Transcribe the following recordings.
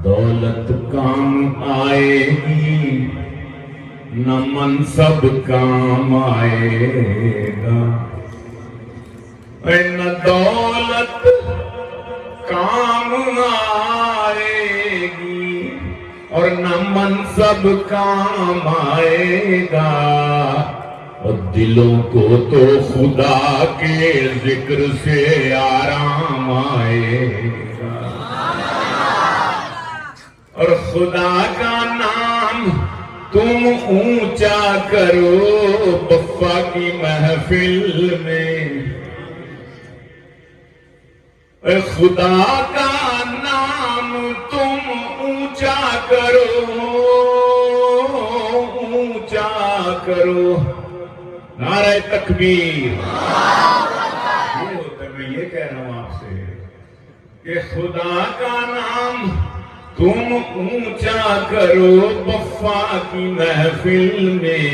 دولت کام آئے گی نہ منصب کام آئے گا، نہ دولت کام آئے گی اور نہ منصب کام آئے گا، اور دلوں کو تو خدا کے ذکر سے آرام آئے گا، اور خدا کا نام تم اونچا کرو بفا کی محفل میں، خدا کا نام تم اونچا کرو، اونچا کرو، نعرہ تکبیر۔ میں یہ کہہ رہا ہوں آپ سے کہ خدا کا نام تم اونچا کرو بفا کی محفل میں،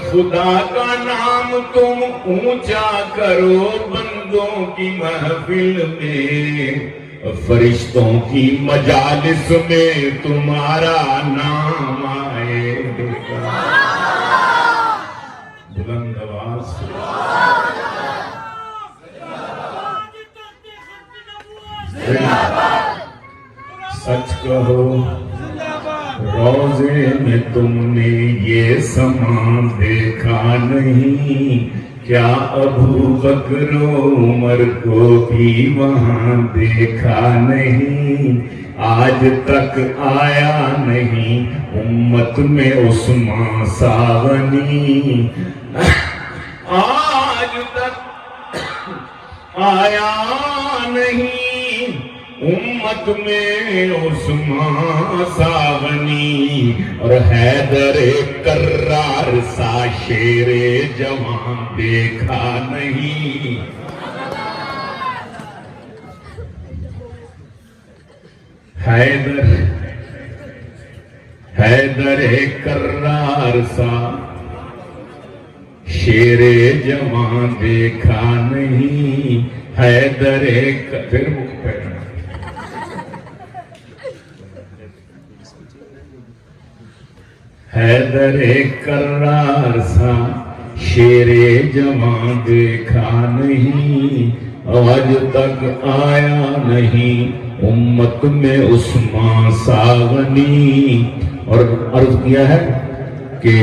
خدا کا نام تم اونچا کرو بندوں کی محفل میں، فرشتوں کی مجالس میں تمہارا نام آئے گا۔ بلند آواز سے سچ کہو روزے میں تم نے یہ سما دیکھا نہیں، کیا ابو بکر عمر کو بھی وہاں دیکھا نہیں، آج تک آیا نہیں امت میں عثمان ساونی، آج تک آیا نہیں امت میں عثمان ساونی، اور حیدر کرار سا شیر جوان دیکھا نہیں، حیدر کرار سا شیر جوان دیکھا نہیں، حیدر پھر مکھ پہنا حیدر کرار سا شیر جوان دیکھا نہیں، آج تک آیا نہیں امت میں عثمان ساونی، اور عرض کیا ہے کہ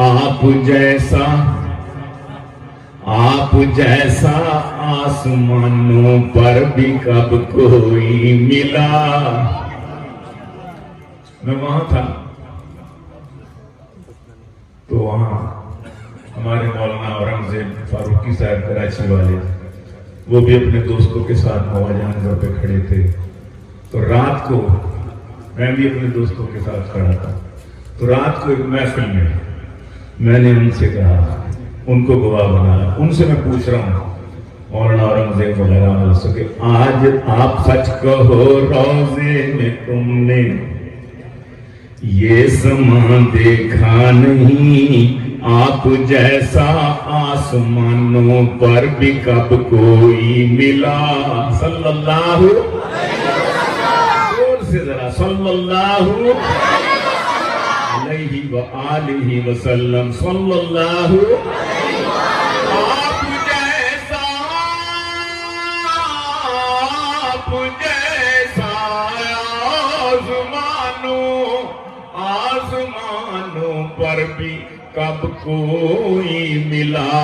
آپ جیسا آسمانوں پر بھی کب کوئی ملا۔ میں وہاں تھا تو وہاں ہمارے مولانا اورنگزیب فاروقی صاحب کراچی والے، وہ بھی اپنے دوستوں کے ساتھ مواجہ نظر پہ کھڑے تھے، تو رات کو میں بھی اپنے دوستوں کے ساتھ کھڑا تھا، تو رات کو ایک محفل میں نے ان سے کہا، ان کو گواہ بنایا، ان سے میں پوچھ رہا ہوں مولانا اورنگزیب وغیرہ سے کہ آج آپ سچ کہو روزے میں تم نے یہ سما دیکھا نہیں، آپ جیسا آسمانوں پر بھی کب کوئی ملا، صلی اللہ زور سے ذرا صلی اللہ علیہ وآلہ وسلم، صلی اللہ آپ جیسا آسمانوں پر بھی کب کوئی ملا،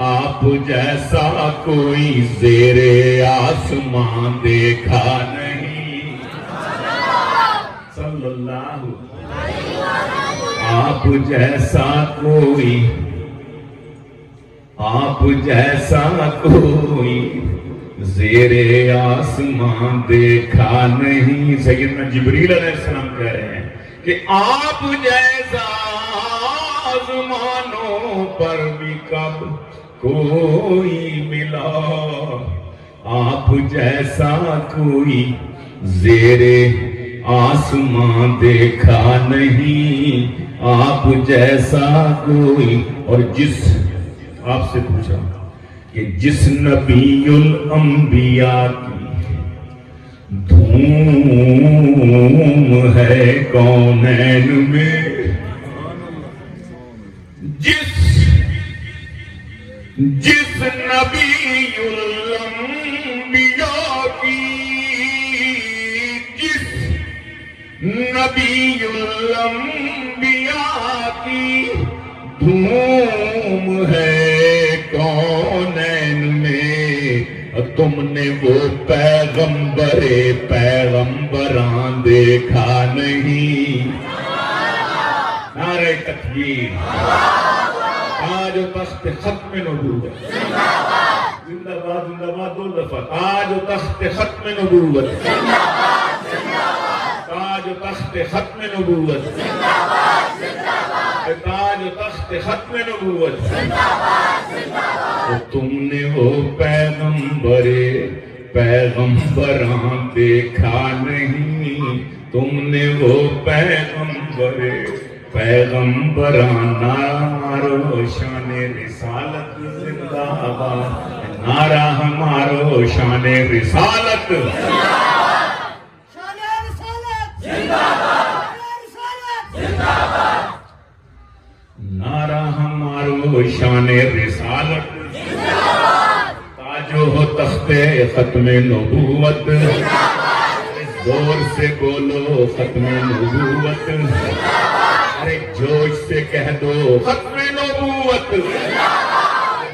آپ جیسا کوئی زیر آسمان دیکھا نہیں، صلی اللہ آپ جیسا کوئی زیر آسمان دیکھا نہیں۔ سیدنا جبریل علیہ السلام کہہ رہے ہیں کہ آپ جیسا آسمانوں پر بھی کب کوئی ملا، آپ جیسا کوئی زیر آسمان دیکھا نہیں، آپ جیسا کوئی، اور جس آپ سے پوچھا کہ جس نبی الانبیاء کی دھوم ہے کونین میں جس نبی الانبیاء کی جس نبی الانبیاء کی دھوم ہے کونین میں تم نے وہ پیغمبران دیکھا نہیں نعرہ تکبیر تاج و تخت ختم نبوت زندہ باد دو دفعہ تاج و تخت ختم نبوت تاج و تخت ختم نبوت تاج و تخت ختم نبوت تم نے وہ پیغمبران دیکھا نہیں تم نے وہ پیغمبران نعرہ شان رسالت زندہ باد نعرہ ہمارو شان رسالت نعرہ ہمارو شان رسالت تاج و تخت ختم نبوت زور سے بولو ختم نبوت ارے جوش سے کہہ دو ختم نبوت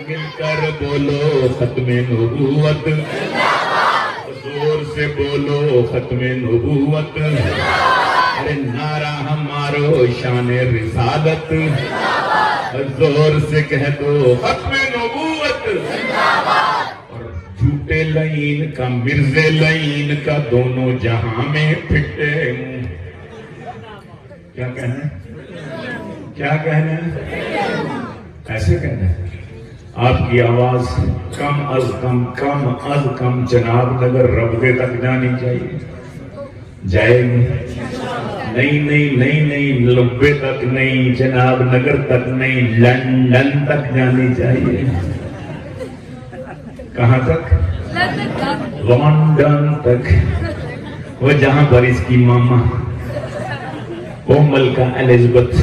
مل کر بولو ختم نبوت زور سے بولو ختم نبوت ارے نعرہ ہمارو شان رسالت زور سے کہہ دو ختم نبوت اور جھوٹے لعین کا مرزے لعین کا دونوں جہاں میں پھٹے ہوں کیا کہنا ہے کیا کہنا ہے ایسے کہنا ہے آپ کی آواز کم از کم جناب نگر ربضے تک جانی چاہیے جائے گی نہیں لبے تک نہیں جناب نگر تک نہیں لندن تک جانی چاہیے کہاں تک لندن تک وہ جہاں پر اس کی ماما وہ ملکہ الزبتھ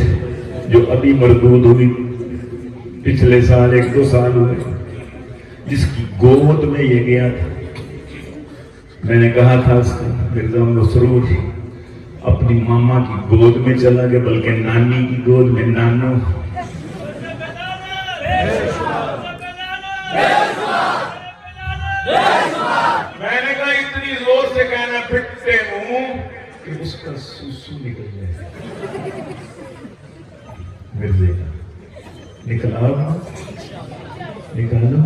جو ابھی مردود ہوئی پچھلے سال 1-2 سال ہوئے جس کی گود میں یہ گیا تھا میں نے کہا تھا اس کو مرزا مسرور اپنی ماما کی گود میں چلا گیا بلکہ نانی کی گود میں نانو میں نے کہا اتنی زور سے کہنا پھٹتے ہوں کہ اس کا سوسو نکل جائے مرزے کا نکالو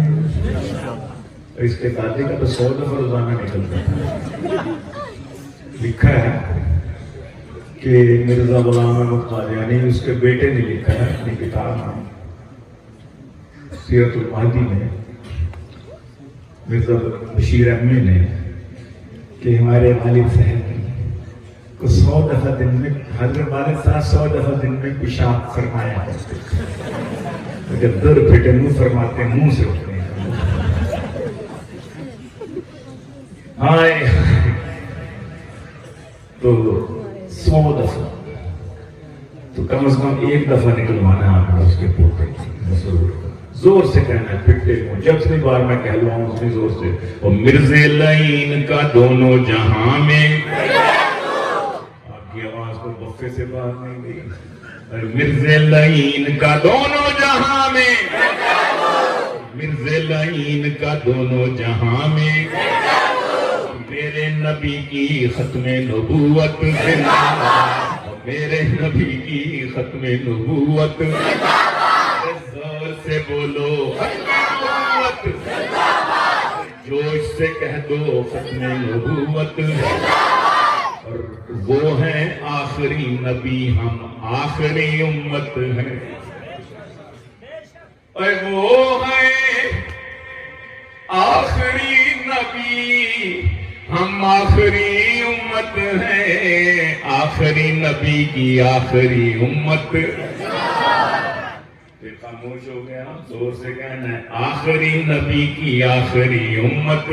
اس کے دادے کا تو 100 دفعہ روزانہ نکلتا تھا لکھا ہے کہ مرزا غلام احمد قادیانی اس کے بیٹے نے لکھا ہے اپنی کتاب میں سیرت المہدی میں مرزا بشیر احمد نے کہ ہمارے والد صاحب کو 100 دفعہ دن میں حضرت والد صاحب 100 دفعہ دن میں پیشاب فرمایا کرتے جب در پھٹے منہ فرماتے منہ سے اٹھتے ہیں ہائے تو 100 دفعہ تو کم از کم 1 دفعہ نکلوانا ہے آپ کو اس کے پوتے زور سے کہنا ہے پھٹے ہوں جب سے بار میں کہہ لوں اتنی زور سے اور مرزے لعین کا دونوں جہاں میں آپ کی آواز کو بفے سے باہر نہیں گئی مرزے لعین کا دونوں جہاں میں مرزے لعین کا دونوں جہاں میں میرے نبی کی ختم نبوت میرے نبی کی ختم نبوت زور سے بولو ختم نبوت جوش سے کہہ دو ختم نبوت اور وہ ہیں آخری نبی ہم آخری امت ہیں اور وہ ہیں آخری نبی ہم آخری امت ہیں آخری نبی کی آخری امت پھر خاموش ہو گیا زور سے کہنا ہے آخری نبی کی آخری امت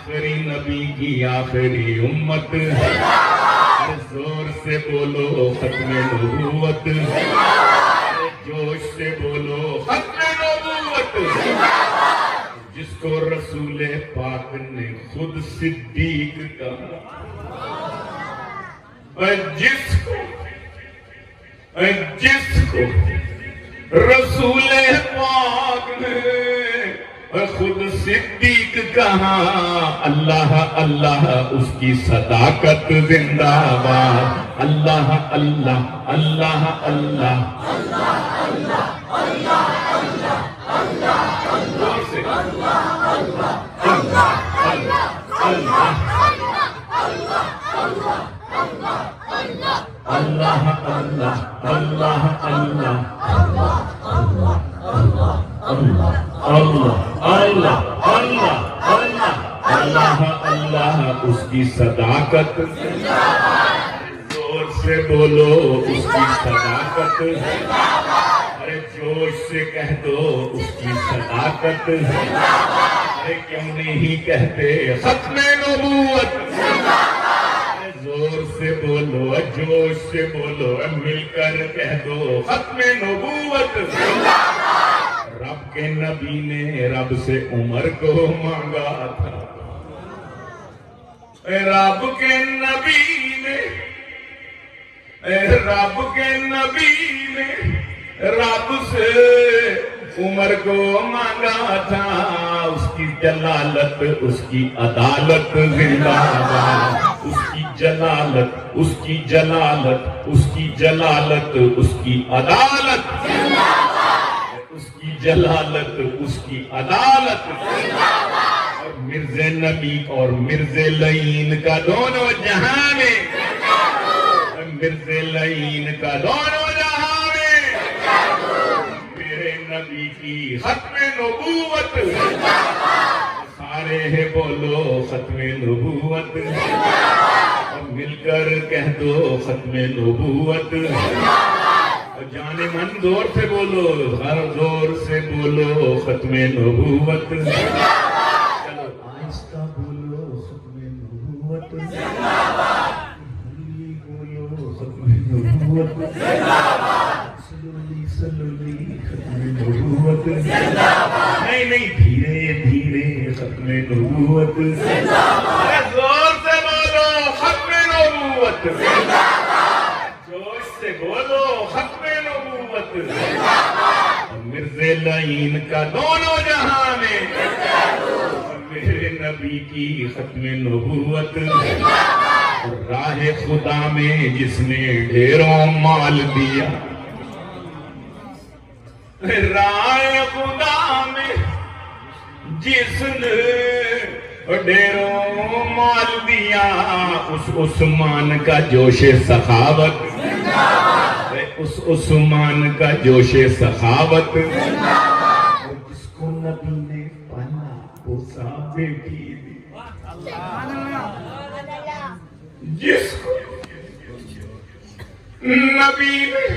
آخری نبی کی آخری امت، زور سے بولو ختم نبوت، جوش سے بولو ختم نبوت، جس کو رسول پاک نے خود صدیق کہا، جس کو رسول پاک نے خود صدیق کہا، اللہ اللہ اس کی صداقت زندہ باد، اللہ اللہ اللہ اللہ اللہ اللہ اللہ اللہ اللہ اس کی صداقت، زور سے بولو اس کی صداقت، ارے جوش سے کہہ دو اس کی صداقت، ارے کیوں نہیں کہتے ختم نبوت، زور سے بولو جوش سے بولو مل کر کہہ دو ختم نبوت۔ رب کے نبی نے رب سے عمر کو مانگا تھا، رب کے نبی نے رب سے عمر کو مانگا تھا، اس کی جلالت اس کی عدالت زندہ باد، اس کی جلالت اس کی جلالت اس کی جلالت اس کی عدالت، اس کی جلالت اس کی عدالت، اور مرزا نبی اور مرزا لعین کا دونوں جہاں میں، مرزا لعین کا دونوں جہاں میں، میرے نبی کی ختم نبوت، سارے ہے بولو ختم نبوت، اور مل کر کہہ دو ختم نبوت، جانے من زور سے بولو، ہر زور سے بولو ختم نبوت، چلو آہستہ بولو ختم نبوت، بولو ختم نبوت، سلولی ختم نبوت، نہیں دھیرے دھیرے ختم نبوت، زور سے بولو ختم نبوت، جوش سے بولو ختم نبوت، مرزا لعین کا دونوں جہاں میں، میرے نبی کی ختم نبوت، راہ خدا میں جس نے ڈھیروں مال دیا، راہ خدا میں جس نے ڈھیروں مال دیا، اس عثمان کا جوش سخاوت، اس عثمان کا جوش سخاوت، جس کو نبی نے پالا پوسا بیٹی دی، جس کو نبی نے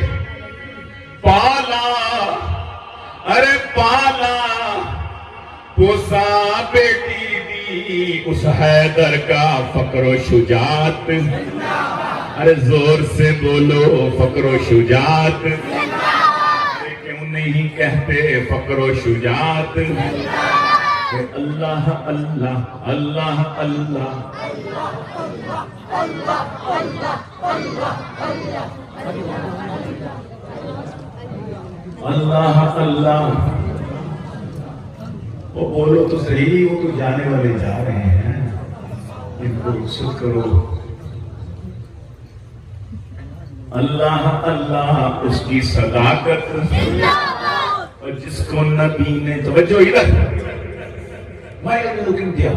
پالا، ارے پالا پوسا بیٹی دی، اس حیدر کا فقر و شجاعت، ارے زور سے بولو فقر و شجاعت، کیوں نہیں کہتے فقر و شجاعت، اللہ اللہ اللہ اللہ اللہ اللہ، وہ بولو تو صحیح، وہ تو جانے والے جا رہے ہیں، ان کو رخصت کرو، اللہ اللہ اس کی صداقت، اور جس کو نبی نے توجہ ادھر دیا،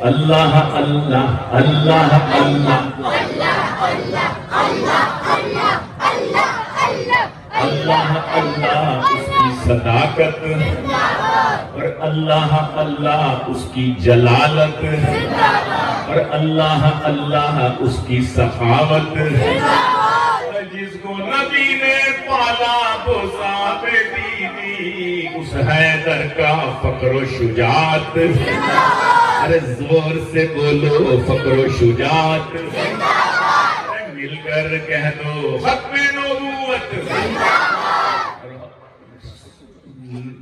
اللہ اللہ اللہ اللہ اللہ اللہ اس کی صداقت، اور اللہ اللہ اس کی جلالت، اور اللہ اللہ اس کی سخاوت، جس کو نبی نے پالا بوسا بیٹی دی اس حیدر کا فقر و شجاعت ارے زور سے بولو فقر و شجاعت مل کر کہہ دو ختم نبوت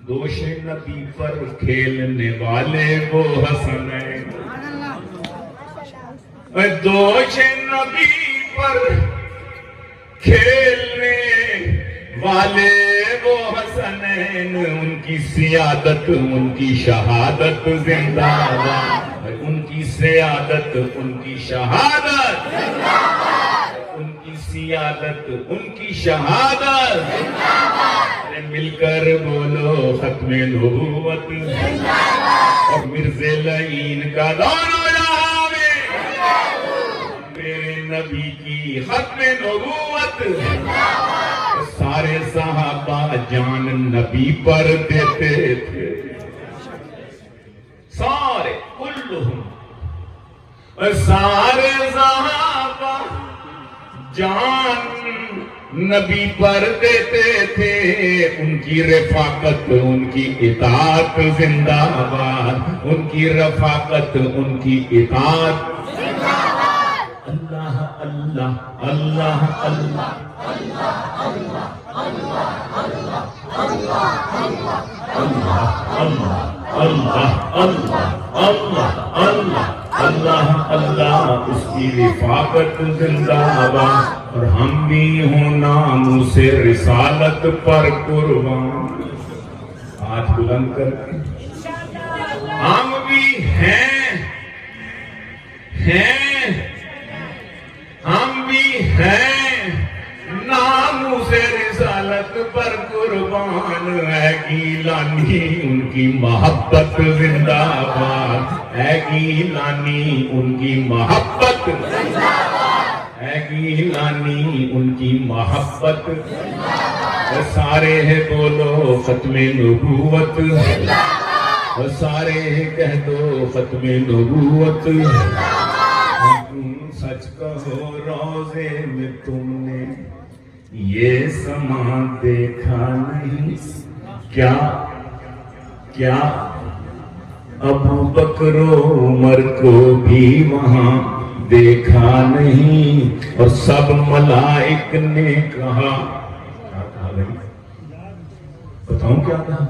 دوش نبی پر کھیلنے والے وہ حسنین دوش نبی پر کھیلنے والے وہ حسنین ان کی سیادت ان کی شہادت زندہ باد ان کی سیادت ان کی شہادت ان کی سیادت ان کی شہادت مل کر بولو ختم نبوت اور مرزا لعین کا دور ہو جہاں میں میرے نبی کی ختم نبوت سارے صحابہ جان نبی پر دیتے تھے سارے کلہم سارے صحابہ جان نبی پر دیتے تھے ان کی رفاقت ان کی اطاعت زندہ باد ان کی رفاقت ان کی اطاعت اللہ اللہ اللہ اللہ اللہ اللہ اس کی رفاقت زندہ باد اور ہم بھی ہوں نام سے رسالت پر قربان ہاتھ بلند کر کے ہم بھی ہیں ہم بھی ہیں نام سے رسالت پر قربان ہے گیلانی ان کی محبت زندہ باد ہے گیلانی ان کی محبت ہے گیلانی ان کی محبت سارے بولو ختم نبوت سارے کہہ دو ختم نبوت سچ کہو روزے میں تم نے یہ سما دیکھا نہیں کیا ابو بکر و عمر کو بھی وہاں دیکھا نہیں اور سب ملائک نے کہا بھائی بتاؤں کیا کہا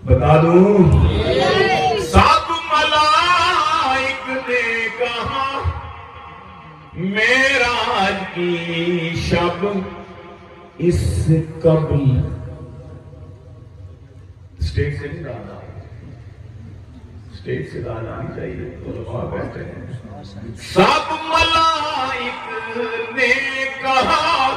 بتا دوں سب ملائک نے کہا معراج کی شب اس سے قبل اسٹیج سے نہیں ڈالا اسٹیج سے ڈالا نہیں چاہیے تو بیٹھے ہیں سب ملائک نے کہا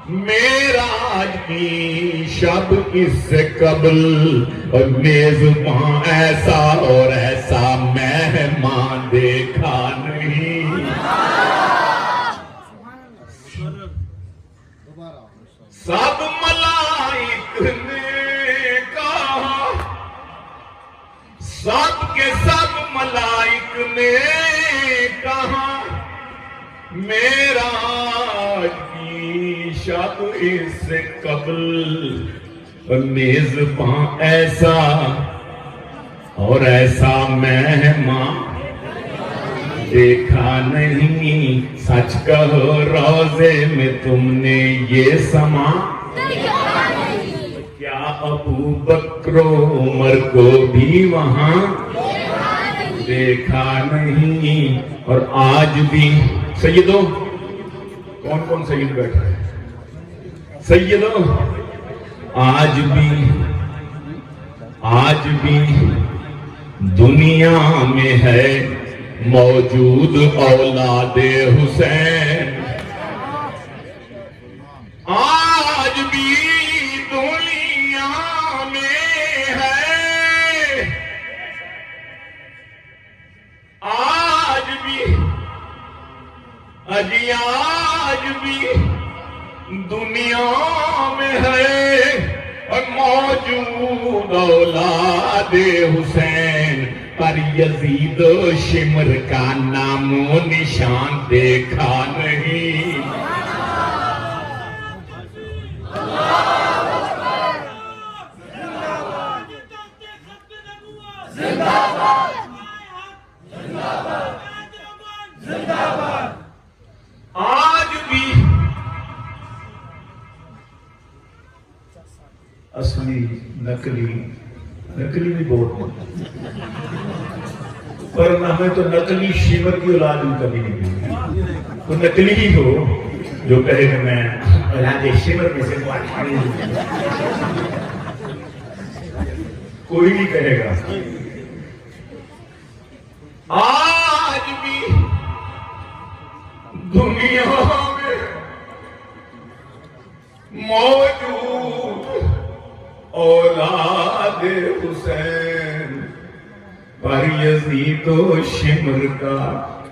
معراج کی شب اس سے قبل اور میزبان ایسا اور ایسا مہمان دیکھا نہیں سب ملائک نے کہا سب کے سب ملائک نے کہا معراج کی شب اس سے قبل میزبان ایسا اور ایسا مہمان دیکھا نہیں سچ کہو روزے میں تم نے یہ سما کیا ابو بکر و عمر کو بھی وہاں دیکھا نہیں اور آج بھی سیدوں کون کون سید بیٹھا ہے سیدوں آج بھی دنیا میں ہے موجود اولاد حسین آج بھی دنیا میں ہے آج بھی دنیا میں ہے اور موجود اولاد حسین پر یزید و شمر کا نام و نشان دیکھا نہیں نکلی بھی بہت ہے، پر ہمیں تو نقلی شیور کی اولاد بھی کبھی نہیں ملی. تو نکلی ہی ہو جو کہے کہ میں اولاد شیور میں سے کوئی نہیں کہے گا. آج بھی دنیا میں موجود اولاد حسین پر یزید و شمر کا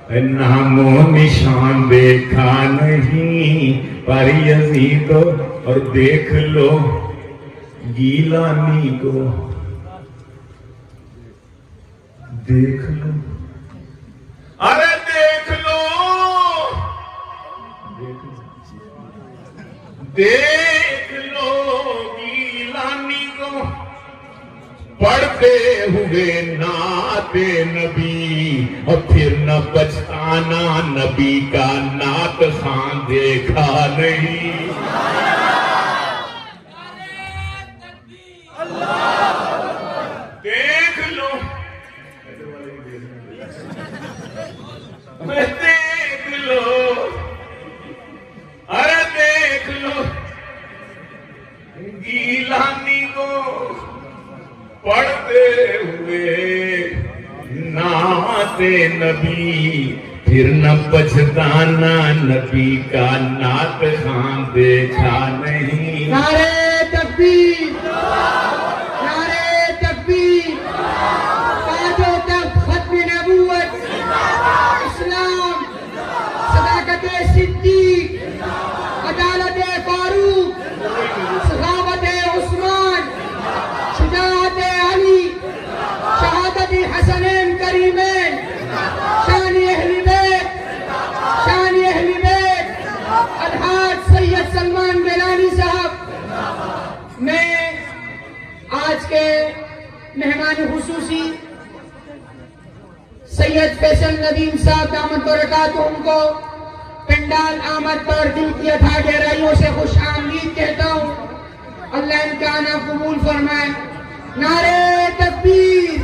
نام و نشان دیکھا نہیں. پر یزید اور دیکھ لو گیلانی کو، دیکھ لو، ارے دیکھ لو، دیکھ لو گیلانی کو پڑھتے ہوئے نعت نبی، اور پھر نہ پچھتانا نبی کا نعت خان دیکھا نہیں. دیکھ لو، دیکھ لو، ارے دیکھ لو گیلانی کو پڑھتے ہوئے نعت نبی، پھر نہ پچھتانا نبی کا نعت خان دیکھا نہیں. نعرہ تکبیر، نعرہ تکبیر، تاج و تخت ختم نبوت، اسلام، صداقت صدیق، عدالت فاروق، سخاوت عثمان، شجاعت علی، شہادت حسنین کریمین، شان اہل بیت، شان اہل بیت، الحاج سید سلمان گیلانی صاحب. میں آج کے مہمان خصوصی سید فیصل ندیم صاحب دامت برکاتہم کو پنڈال آمد پر دل کی اتھا گہرائیوں سے خوش آمدید کہتا ہوں. اللہ ان کا آنا قبول فرمائے. نعرہ تکبیر،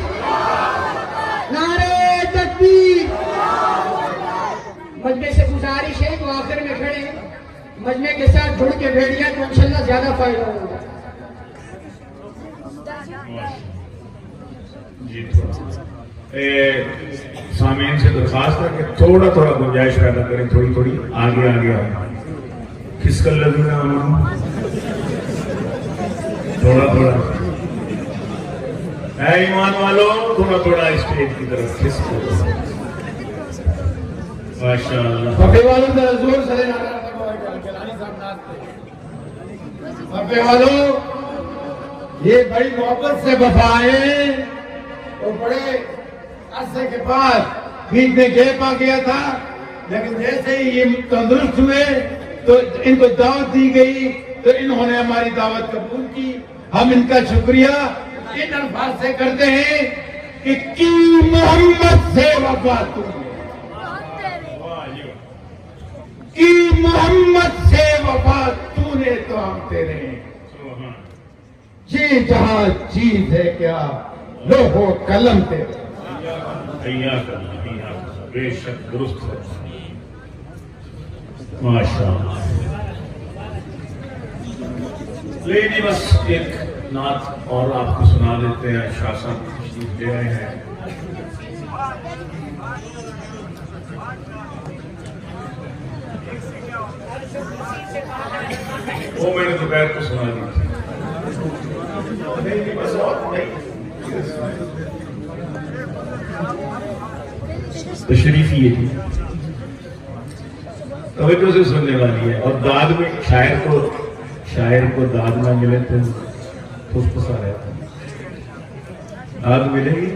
نعرہ تکبیر. مجمع سے گزارش ہے جو آخر میں کھڑے ہیں مجمع کے ساتھ جڑ کے بیٹھیا تو انشاءاللہ زیادہ فائدہ ہوگا. جی سامعین سے درخواست ہے کہ تھوڑا تھوڑا گنجائش پیدا کریں، تھوڑی تھوڑی آگے آگے آئیں. کس کا لگنا تھوڑا تھوڑا اے ایمان والو، تھوڑا تھوڑا اسٹیج کی طرف کس کو. ماشاءاللہ بھپے والوں ذرا زور سے بھپے والوں، یہ بڑی محبت سے بفائے اور بڑے عرصے کے بعد بیچ میں گیپ آ گیا تھا، لیکن جیسے ہی یہ تندرست ہوئے تو ان کو دعوت دی گئی تو انہوں نے ہماری دعوت قبول کی. ہم ان کا شکریہ ان الفاظ سے کرتے ہیں کہ کی محمد سے وفا تم نے، کی محمد سے وفا تو نے تو ہم تیرے ہیں. یہ جہاں چیز ہے کیا لوح و قلم تیرے. بے شک درست ہے. ماشاءاللہ. لیکن بس ایک نعت اور آپ کو سنا دیتے ہیں. شاہ صاحب تشریف لے رہے ہیں. وہ میں نے دوپہر کو سنا دی تھی. بس اور نہیں. تشریف یہ تھی توجہ سے سننے والی ہے. اور داد میں شاعر کو داد نہ ملے تو خوش پسا رہتا. داد ملے گی